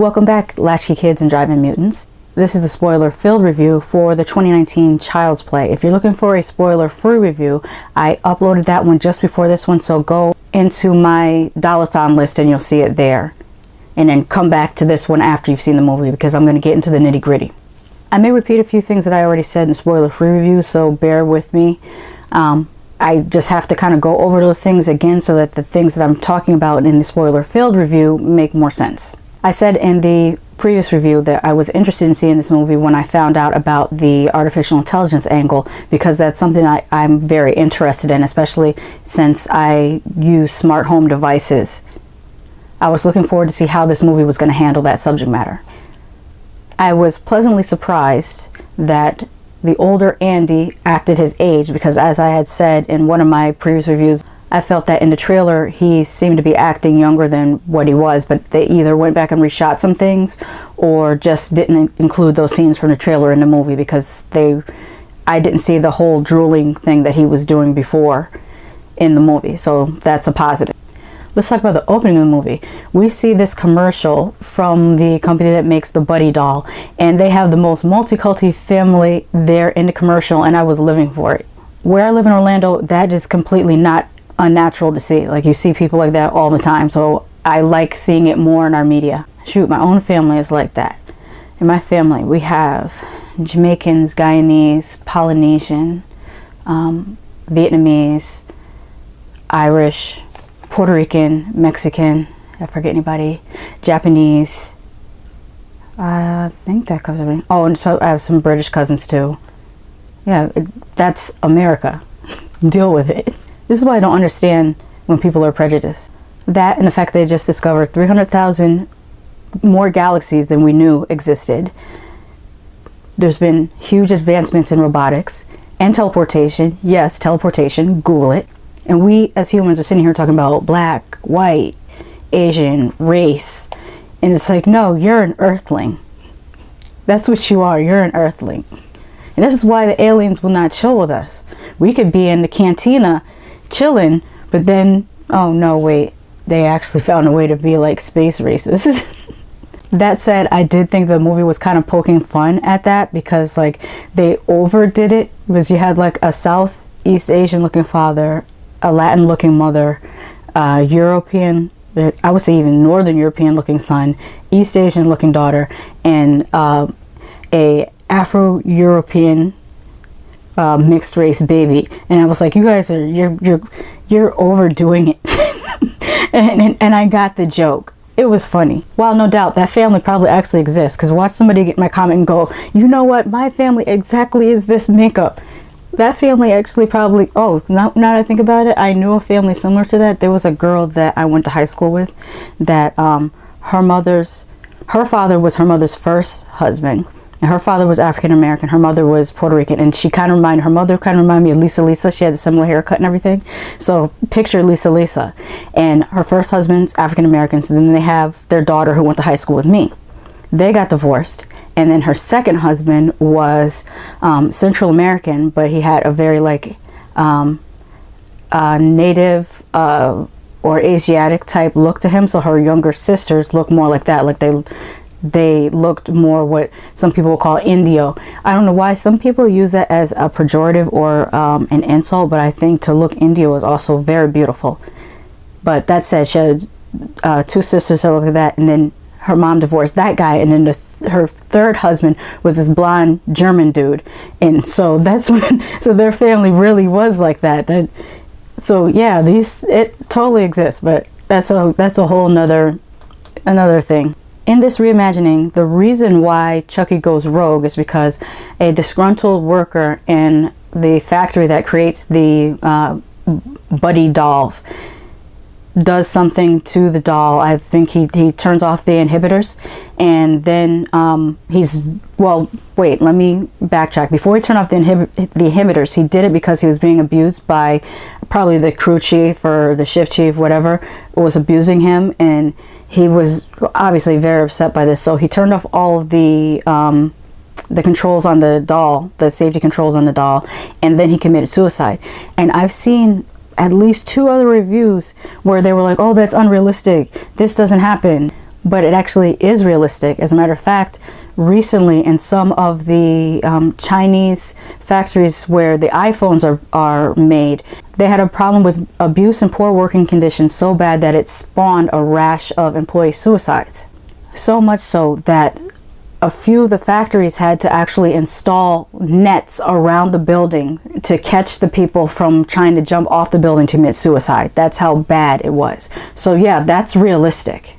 Welcome back, Latchkey Kids and Drive-In Mutants. This is the spoiler-filled review for the 2019 Child's Play. If you're looking for a spoiler-free review, I uploaded that one just before this one, so go into my Dollathon list and you'll see it there. And then come back to this one after you've seen the movie, because I'm going to get into the nitty-gritty. I may repeat a few things that I already said in the spoiler-free review, so bear with me. I just have to kind of go over those things again so that the things that I'm talking about in the spoiler-filled review make more sense. I said in the previous review that I was interested in seeing this movie when I found out about the artificial intelligence angle, because that's something I'm very interested in, especially since I use smart home devices. I was looking forward to see how this movie was going to handle that subject matter. I was pleasantly surprised that the older Andy acted his age, because as I had said in one of my previous reviews, I felt that in the trailer he seemed to be acting younger than what he was, but they either went back and reshot some things or just didn't include those scenes from the trailer in the movie, because I didn't see the whole drooling thing that he was doing before in the movie, so that's a positive. Let's talk about the opening of the movie. We see this commercial from the company that makes the Buddy doll, and they have the most multicultural family there in the commercial, and I was living for it. Where I live in Orlando, that is completely not unnatural to see. Like, you see people like that all the time, so I like seeing it more in our media. Shoot, my own family is like that. In my family, we have Jamaicans, Guyanese, Polynesian, Vietnamese, Irish, Puerto Rican, Mexican, I forget anybody, Japanese, I think that covers everything. Oh, and so I have some British cousins too. Yeah, that's America. Deal with it. This is why I don't understand when people are prejudiced. That and the fact they just discovered 300,000 more galaxies than we knew existed. There's been huge advancements in robotics and teleportation. Yes, teleportation, Google it. And we as humans are sitting here talking about black, white, Asian, race. And it's like, no, you're an earthling. That's what you are. You're an earthling. And this is why the aliens will not chill with us. We could be in the cantina chilling, but then, oh no, wait, they actually found a way to be like space races. That said, I did think the movie was kind of poking fun at that, because like they overdid it, because you had like a Southeast Asian looking father, a Latin looking mother, European, I would say even Northern European looking son, East Asian looking daughter, and a Afro-European mixed race baby. And I was like, you guys are, you're overdoing it. and I got the joke. It was funny. While no doubt that family probably actually exists, because watch somebody get my comment and go, you know what, my family exactly is this makeup. That family actually probably, oh, now that I think about it, I knew a family similar to that. There was a girl that I went to high school with that her father was her mother's first husband. And her father was African American, her mother was Puerto Rican, and her mother kind of reminded me of Lisa. She had a similar haircut and everything. So picture Lisa. And her first husband's African American, so then they have their daughter who went to high school with me. They got divorced, and then her second husband was Central American, but he had a very like native or Asiatic type look to him. So her younger sisters look more like that, like they looked more what some people will call Indio. I don't know why some people use that as a pejorative or an insult, but I think to look Indio is also very beautiful. But that said, she had two sisters that look like that, and then her mom divorced that guy, and then her third husband was this blonde German dude, and so that's when so their family really was like that. So yeah, it totally exists, but that's a whole another thing. In this reimagining, the reason why Chucky goes rogue is because a disgruntled worker in the factory that creates the Buddy dolls does something to the doll. I think he turns off the inhibitors, and then wait, let me backtrack. Before he turned off the inhibitors, he did it because he was being abused by probably the crew chief or the shift chief, whatever was abusing him, and he was obviously very upset by this, so he turned off all of the controls on the doll, the safety controls on the doll, and then he committed suicide. And I've seen at least 2 other reviews where they were like, oh, that's unrealistic, this doesn't happen. but it actually is realistic. As a matter of fact, recently in some of the Chinese factories where the iPhones are made, they had a problem with abuse and poor working conditions so bad that it spawned a rash of employee suicides. So much so that a few of the factories had to actually install nets around the building to catch the people from trying to jump off the building to commit suicide. That's how bad it was. So yeah, that's realistic.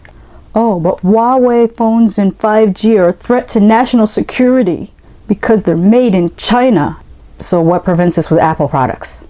Oh, but Huawei phones and 5G are a threat to national security because they're made in China. So what prevents this with Apple products?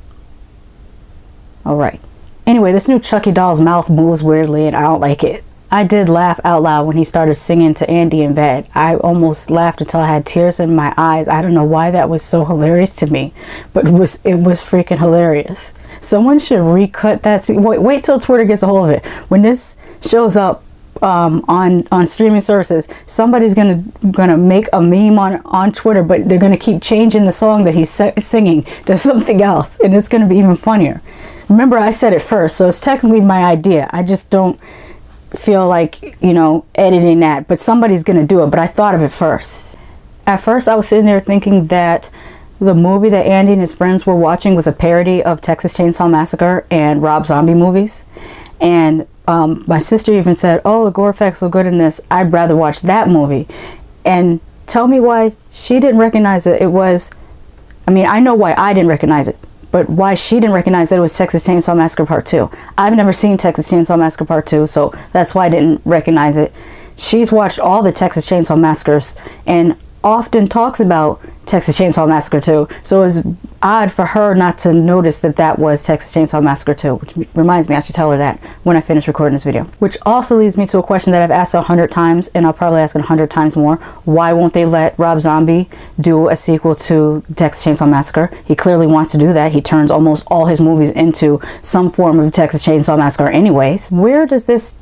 All right. Anyway, this new Chucky doll's mouth moves weirdly and I don't like it. I did laugh out loud when he started singing to Andy in bed. I almost laughed until I had tears in my eyes. I don't know why that was so hilarious to me, but it was freaking hilarious. Someone should recut that scene. Wait till Twitter gets a hold of it. When this shows up on streaming services, somebody's gonna make a meme on Twitter, but they're gonna keep changing the song that he's singing to something else, and it's gonna be even funnier. Remember, I said it first, so it's technically my idea. I just don't feel like, you know, editing that, but somebody's gonna do it. But I thought of it first. At first I was sitting there thinking that the movie that Andy and his friends were watching was a parody of Texas Chainsaw Massacre and Rob Zombie movies, and my sister even said, oh, the gore effects look good in this, I'd rather watch that movie. And tell me why she didn't recognize it. It was, I mean, I know why I didn't recognize it, but why she didn't recognize that it was Texas Chainsaw Massacre Part 2. I've never seen Texas Chainsaw Massacre Part 2, so that's why I didn't recognize it. She's watched all the Texas Chainsaw Massacres and often talks about Texas Chainsaw Massacre 2, so it was odd for her not to notice that that was Texas Chainsaw Massacre 2, which reminds me I should tell her that when I finish recording this video. Which also leads me to a question that I've asked 100 times, and I'll probably ask it 100 times more. Why won't they let Rob Zombie do a sequel to Texas Chainsaw Massacre? He clearly wants to do that. He turns almost all his movies into some form of Texas Chainsaw Massacre anyways. Where does this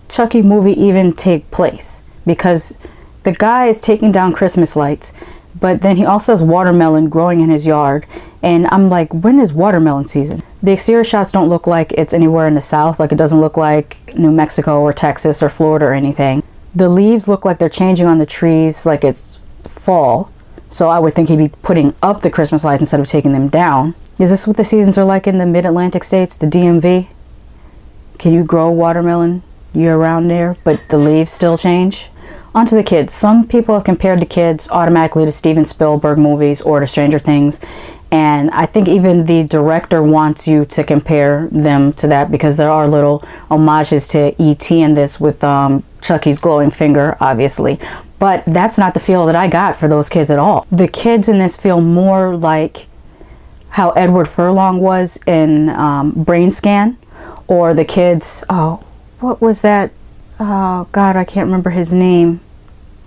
Chucky movie even take place? Because the guy is taking down Christmas lights, but then he also has watermelon growing in his yard, and I'm like, when is watermelon season? The exterior shots don't look like it's anywhere in the South. Like, it doesn't look like New Mexico or Texas or Florida or anything. The leaves look like they're changing on the trees, like it's fall, so I would think he'd be putting up the Christmas lights instead of taking them down. Is this what the seasons are like in the mid-Atlantic states, the DMV? Can you grow watermelon year-round there, but the leaves still change? On to the kids. Some people have compared the kids automatically to Steven Spielberg movies or to Stranger Things, and I think even the director wants you to compare them to that, because there are little homages to E.T. in this with Chucky's glowing finger, obviously. But that's not the feel that I got for those kids at all. The kids in this feel more like how Edward Furlong was in Brain Scan, or the kids, oh, what was that? Oh God, I can't remember his name.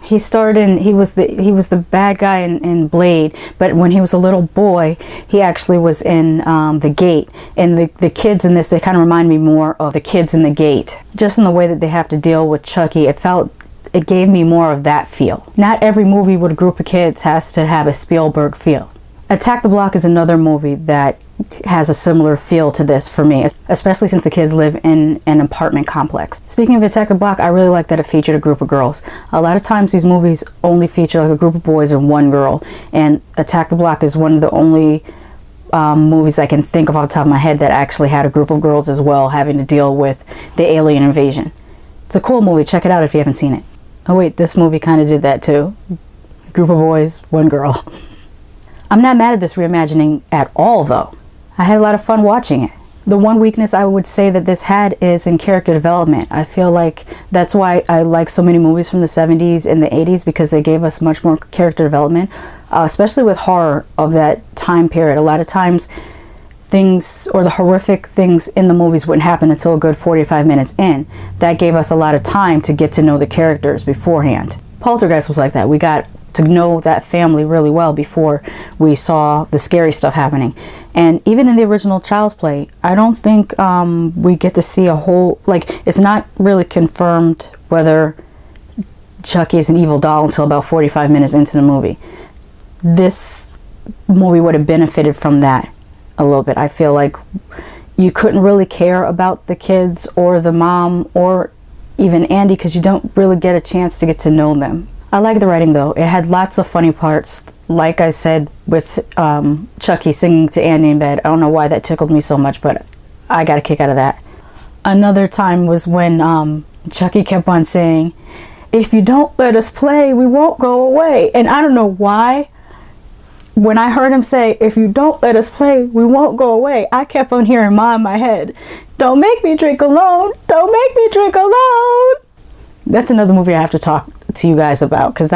He starred in, he was the bad guy in Blade, but when he was a little boy, he actually was in The Gate. And the kids in this, they kind of remind me more of the kids in The Gate. Just in the way that they have to deal with Chucky, it gave me more of that feel. Not every movie with a group of kids has to have a Spielberg feel. Attack the Block is another movie that has a similar feel to this for me, especially since the kids live in an apartment complex. Speaking of Attack the Block, I really like that it featured a group of girls. A lot of times these movies only feature like a group of boys and one girl, and Attack the Block is one of the only movies I can think of off the top of my head that actually had a group of girls as well, having to deal with the alien invasion. It's a cool movie. Check it out if you haven't seen it. Oh wait, this movie kind of did that too. Group of boys, one girl. I'm not mad at this reimagining at all though. I had a lot of fun watching it. The one weakness I would say that this had is in character development. I feel like that's why I like so many movies from the 70s and the 80s, because they gave us much more character development, especially with horror of that time period. A lot of times things, or the horrific things in the movies, wouldn't happen until a good 45 minutes in. That gave us a lot of time to get to know the characters beforehand. Poltergeist was like that. We got to know that family really well before we saw the scary stuff happening. And even in the original Child's Play, I don't think we get to see a whole, like, it's not really confirmed whether Chucky is an evil doll until about 45 minutes into the movie. This movie would have benefited from that a little bit. I feel like you couldn't really care about the kids or the mom or even Andy, because you don't really get a chance to get to know them. I like the writing though. It had lots of funny parts. Like I said with Chucky singing to Andy in bed. I don't know why that tickled me so much, but I got a kick out of that. Another time was when Chucky kept on saying, "If you don't let us play, we won't go away." And I don't know why, when I heard him say, "If you don't let us play, we won't go away," I kept on hearing Ma in my head. "Don't make me drink alone. Don't make me drink alone." That's another movie I have to talk to you guys about, because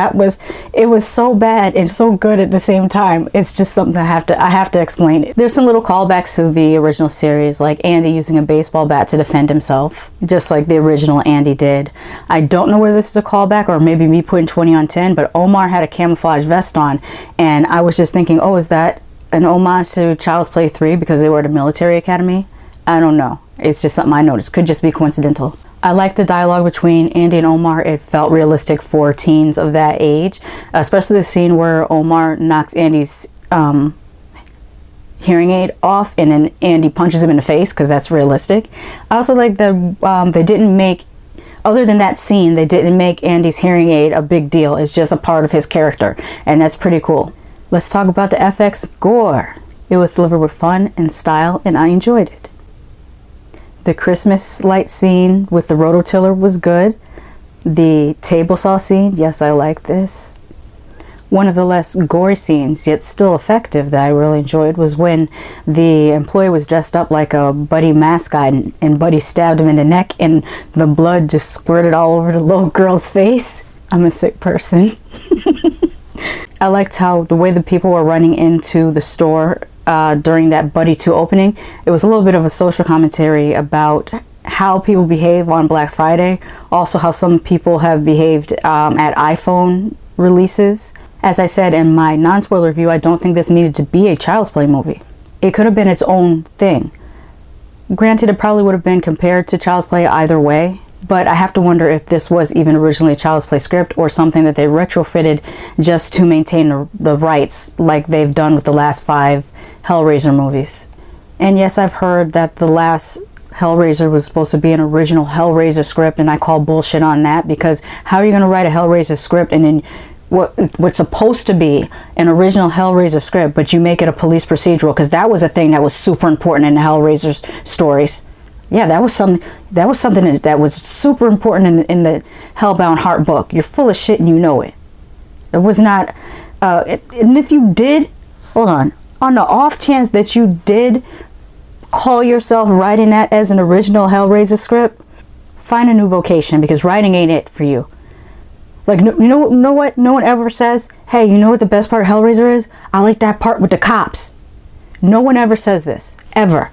it was so bad and so good at the same time. It's just something I have to explain it. There's some little callbacks to the original series, like Andy using a baseball bat to defend himself, just like the original Andy did. I don't know whether this is a callback or maybe me putting 20 on 10, but Omar had a camouflage vest on, and I was just thinking, oh, is that an homage to Child's Play 3 because they were at a military academy? I don't know. It's just something I noticed. Could just be coincidental. I liked the dialogue between Andy and Omar. It felt realistic for teens of that age, especially the scene where Omar knocks Andy's hearing aid off and then Andy punches him in the face, because that's realistic. I also like that they didn't make, other than that scene, they didn't make Andy's hearing aid a big deal. It's just a part of his character, and that's pretty cool. Let's talk about the FX gore. It was delivered with fun and style, and I enjoyed it. The Christmas light scene with the rototiller was good. The table saw scene, yes, I like this. One of the less gory scenes, yet still effective, that I really enjoyed was when the employee was dressed up like a Buddy mascot and Buddy stabbed him in the neck and the blood just squirted all over the little girl's face. I'm a sick person. I liked how the way the people were running into the store during that Buddy 2 opening. It was a little bit of a social commentary about how people behave on Black Friday. Also how some people have behaved at iPhone releases. As I said in my non-spoiler review, I don't think this needed to be a Child's Play movie. It could have been its own thing. Granted, it probably would have been compared to Child's Play either way, but I have to wonder if this was even originally a Child's Play script or something that they retrofitted just to maintain the rights, like they've done with the last 5 Hellraiser movies. And yes, I've heard that the last Hellraiser was supposed to be an original Hellraiser script, and I call bullshit on that, because how are you going to write a Hellraiser script and then what's supposed to be an original Hellraiser script, but you make it a police procedural? Because that was a thing that was super important in the Hellraiser stories. Yeah, that was something that was super important in the Hellbound Heart book. You're full of shit and you know it. It was not, and if you did, hold on the off chance that you did call yourself writing that as an original Hellraiser script, find a new vocation, because writing ain't it for you. Like, you know what? No one ever says, hey, you know what the best part of Hellraiser is? I like that part with the cops. No one ever says this, ever.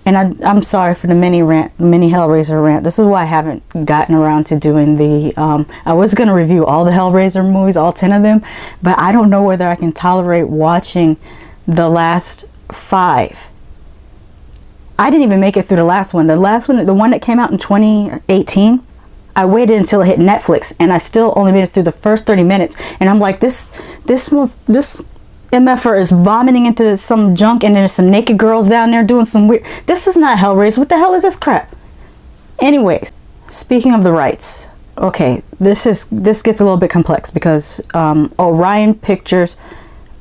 And I'm sorry for the mini Hellraiser rant. This is why I haven't gotten around to doing the, I was going to review all the Hellraiser movies, all 10 of them, but I don't know whether I can tolerate watching the last 5. I didn't even make it through the last one. The one that came out in 2018, I waited until it hit Netflix, and I still only made it through the first 30 minutes. And I'm like, this MFer is vomiting into some junk, and there's some naked girls down there doing some weird. This is not Hellraiser. What the hell is this crap? Anyways, speaking of the rights, okay, this gets a little bit complex, because Orion Pictures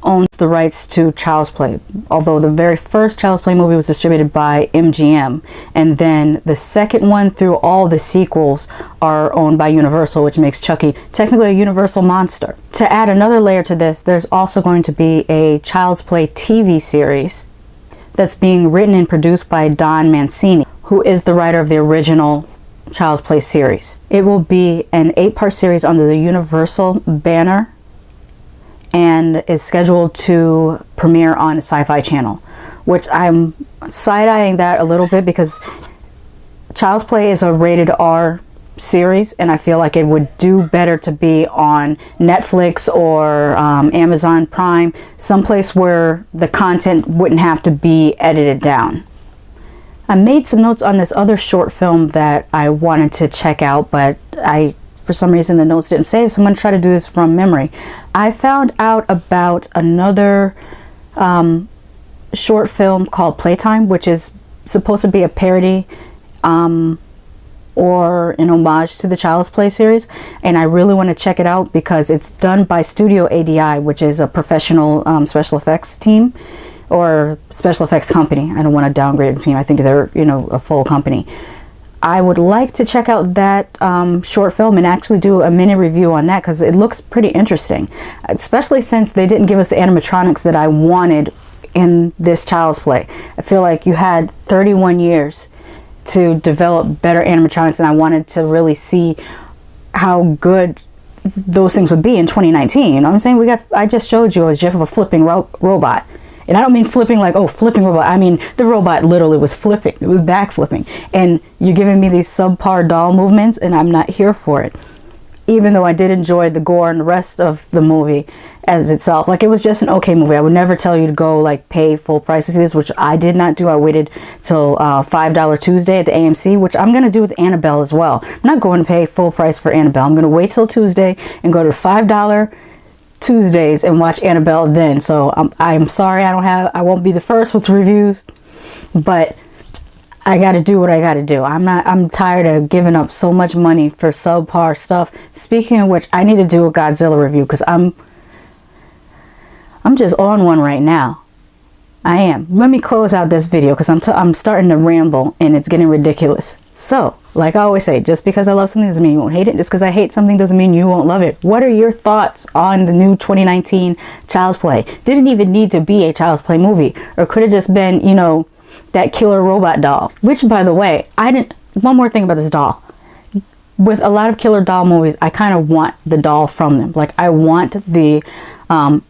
owns the rights to Child's Play, although the very first Child's Play movie was distributed by MGM, and then the second one through all the sequels are owned by Universal, which makes Chucky technically a Universal monster. To add another layer to this, there's also going to be a Child's Play TV series that's being written and produced by Don Mancini, who is the writer of the original Child's Play series. It will be an 8-part series under the Universal banner, and is scheduled to premiere on Sci-Fi Channel, which I'm side-eyeing that a little bit, because Child's Play is a rated R series, and I feel like it would do better to be on Netflix or Amazon Prime, someplace where the content wouldn't have to be edited down. I made some notes on this other short film that I wanted to check out, but for some reason the notes didn't save, so I'm going to try to do this from memory. I found out about another short film called Playtime, which is supposed to be a parody or an homage to the Child's Play series, and I really want to check it out because it's done by Studio ADI, which is a professional special effects team or special effects company. I don't want to downgrade the team. I think they're, you know, a full company. I would like to check out that short film and actually do a mini review on that because it looks pretty interesting, especially since they didn't give us the animatronics that I wanted in this Child's Play. I feel like you had 31 years to develop better animatronics, and I wanted to really see how good those things would be in 2019. You know what I'm saying? I just showed you a gif of a flipping robot. And I don't mean flipping like, oh, flipping robot. I mean, the robot literally was flipping. It was back flipping. And you're giving me these subpar doll movements, and I'm not here for it. Even though I did enjoy the gore and the rest of the movie as itself. Like, it was just an okay movie. I would never tell you to go, like, pay full price to see this, which I did not do. I waited till $5 Tuesday at the AMC, which I'm going to do with Annabelle as well. I'm not going to pay full price for Annabelle. I'm going to wait till Tuesday and go to $5 Tuesdays and watch Annabelle then. So I'm sorry I won't be the first with reviews, but I got to do what I got to do. I'm tired of giving up so much money for subpar stuff. Speaking of which, I need to do a Godzilla review because I'm just on one right now. I am. Let me close out this video because I'm starting to ramble and it's getting ridiculous. So, like I always say, just because I love something doesn't mean you won't hate it. Just because I hate something doesn't mean you won't love it. What are your thoughts on the new 2019 Child's Play? Didn't even need to be a Child's Play movie, or could have just been, you know, that killer robot doll. Which, by the way, one more thing about this doll. With a lot of killer doll movies, I kind of want the doll from them. Like, I want the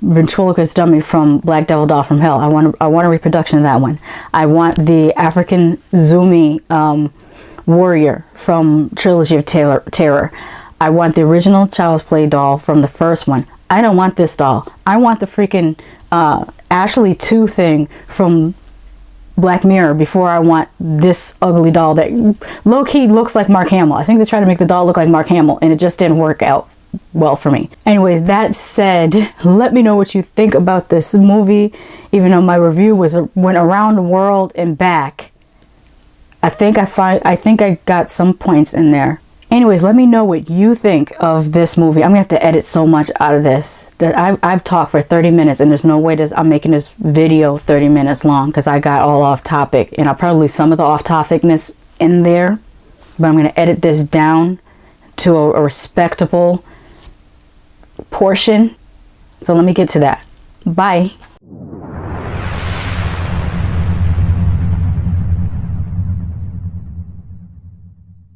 ventriloquist dummy from Black Devil Doll from Hell. I want a reproduction of that one. I want the African Zumi warrior from Trilogy of Terror. I want the original Child's Play doll from the first one. I don't want this doll. I want the freaking Ashley 2 thing from Black Mirror before I want this ugly doll that low-key looks like Mark Hamill. I think they tried to make the doll look like Mark Hamill and it just didn't work out well for me. Anyways, that said, let me know what you think about this movie. Even though my review went around the world and back, I think I got some points in there. Anyways, let me know what you think of this movie. I'm gonna have to edit so much out of this that I've talked for 30 minutes and there's no way I'm making this video 30 minutes long because I got all off topic, and I'll probably leave some of the off topicness in there, but I'm gonna edit this down to a respectable portion. So let me get to that. Bye.